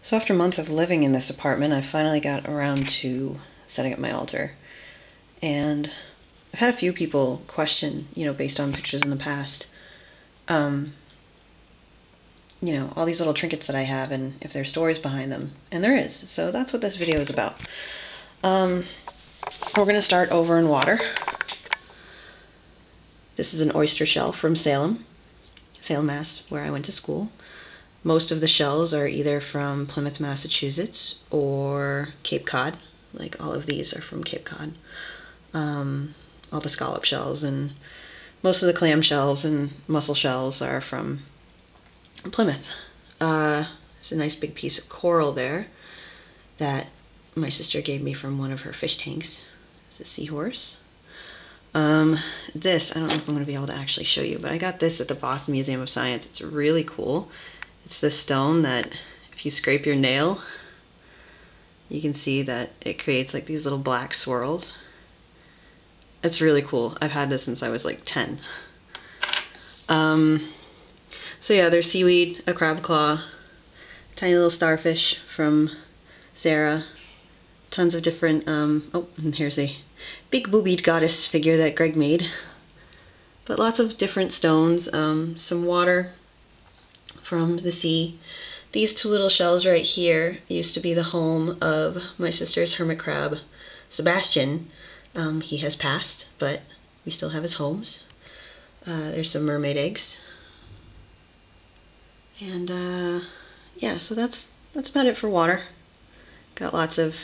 So after a month of living in this apartment, I finally got around to setting up my altar. And I've had a few people question, based on pictures in the past, all these little trinkets that I have and if there's stories behind them. And there is. So that's what this video is about. We're going to start over in water. This is an oyster shell from Salem, Mass, where I went to school. Most of the shells are either from Plymouth, Massachusetts or Cape Cod. Like all of these are from Cape Cod. All the scallop shells and most of the clam shells and mussel shells are from Plymouth. There's a nice big piece of coral there that my sister gave me from one of her fish tanks. It's a seahorse. This, I don't know if I'm going to be able to actually show you, but I got this at the Boston Museum of Science. It's really cool. It's this stone that if you scrape your nail, you can see that it creates like these little black swirls. It's really cool. I've had this since I was like 10. So yeah, there's seaweed, a crab claw, tiny little starfish from Sarah, tons of different, oh, and here's a big boobied goddess figure that Greg made. But lots of different stones, some water from the sea. These two little shells right here used to be the home of my sister's hermit crab, Sebastian. He has passed, but we still have his homes. There's some mermaid eggs. And yeah, so that's about it for water. Got lots of,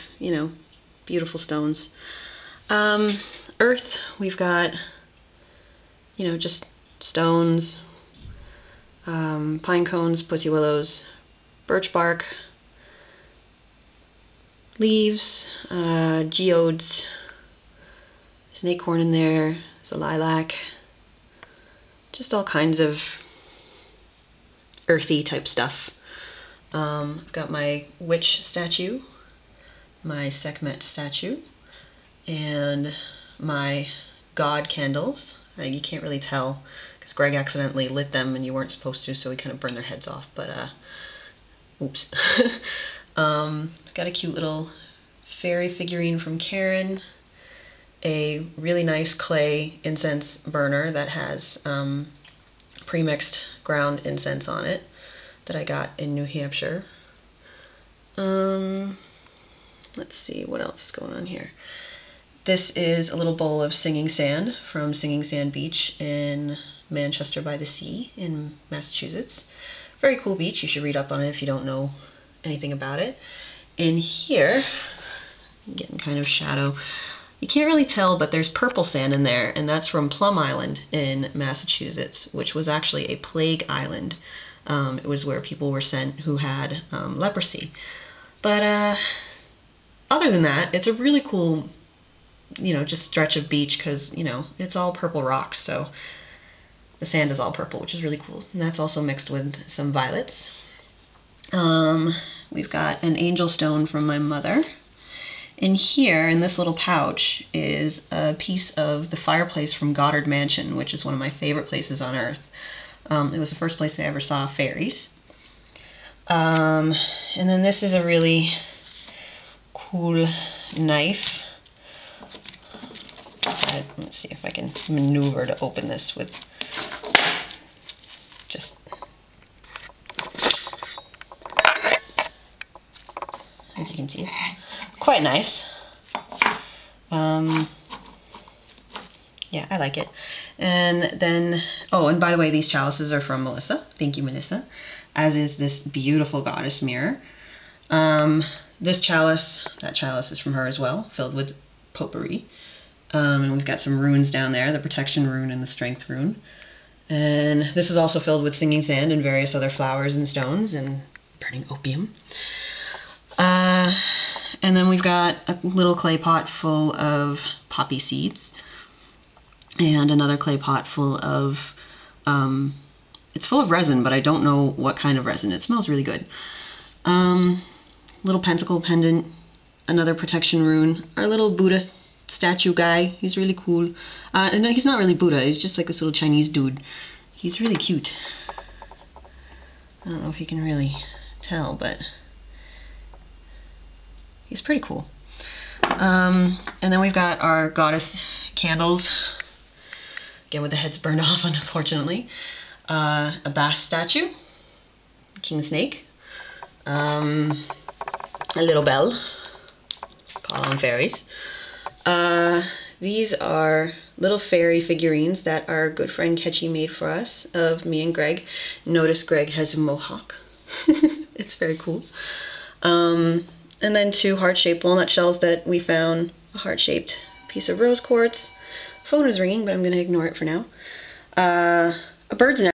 beautiful stones. Earth, we've got, just stones, pine cones, pussy willows, birch bark, leaves, geodes, there's an acorn in there, there's a lilac, just all kinds of earthy type stuff. I've got my witch statue, my Sekhmet statue, and my god candles. You can't really tell because Greg accidentally lit them and you weren't supposed to, so we kind of burned their heads off, but oops. Got a cute little fairy figurine from Karen, a really nice clay incense burner that has pre-mixed ground incense on it that I got in New Hampshire. Let's see what else is going on here. This is a little bowl of singing sand from Singing Sand Beach in Manchester by the Sea in Massachusetts. Very cool beach. You should read up on it if you don't know anything about it. In here, I'm getting kind of shadow. You can't really tell, but there's purple sand in there, and that's from Plum Island in Massachusetts, which was actually a plague island. It was where people were sent who had leprosy. But other than that, it's a really cool, just stretch of beach because, it's all purple rocks, so the sand is all purple, which is really cool. And that's also mixed with some violets. We've got an angel stone from my mother. In here, in this little pouch, is a piece of the fireplace from Goddard Mansion, which is one of my favorite places on Earth. It was the first place I ever saw fairies. And then this is a really cool knife. Let's see if I can maneuver to open this with just... As you can see, it's quite nice. Yeah, I like it. And then, oh, and by the way, these chalices are from Melissa. Thank you, Melissa. As is this beautiful goddess mirror. This chalice, that chalice is from her as well, filled with potpourri. And we've got some runes down there, the protection rune and the strength rune. And this is also filled with singing sand and various other flowers and stones and burning opium. And then we've got a little clay pot full of poppy seeds and another clay pot full of, it's full of resin, but I don't know what kind of resin. It smells really good. Little pentacle pendant, another protection rune, our little Buddha statue guy. He's really cool. And he's not really Buddha, he's just like this little Chinese dude. He's really cute. I don't know if you can really tell, but He's pretty cool. And then we've got our goddess candles, again with the heads burned off, unfortunately. A bass statue, king snake, a little bell, call on fairies. These are little fairy figurines that our good friend Ketchy made for us of me and Greg. Notice Greg has a mohawk. It's very cool. And then 2 heart-shaped walnut shells that we found, a heart-shaped piece of rose quartz. Phone is ringing, but I'm going to ignore it for now. A bird's nest.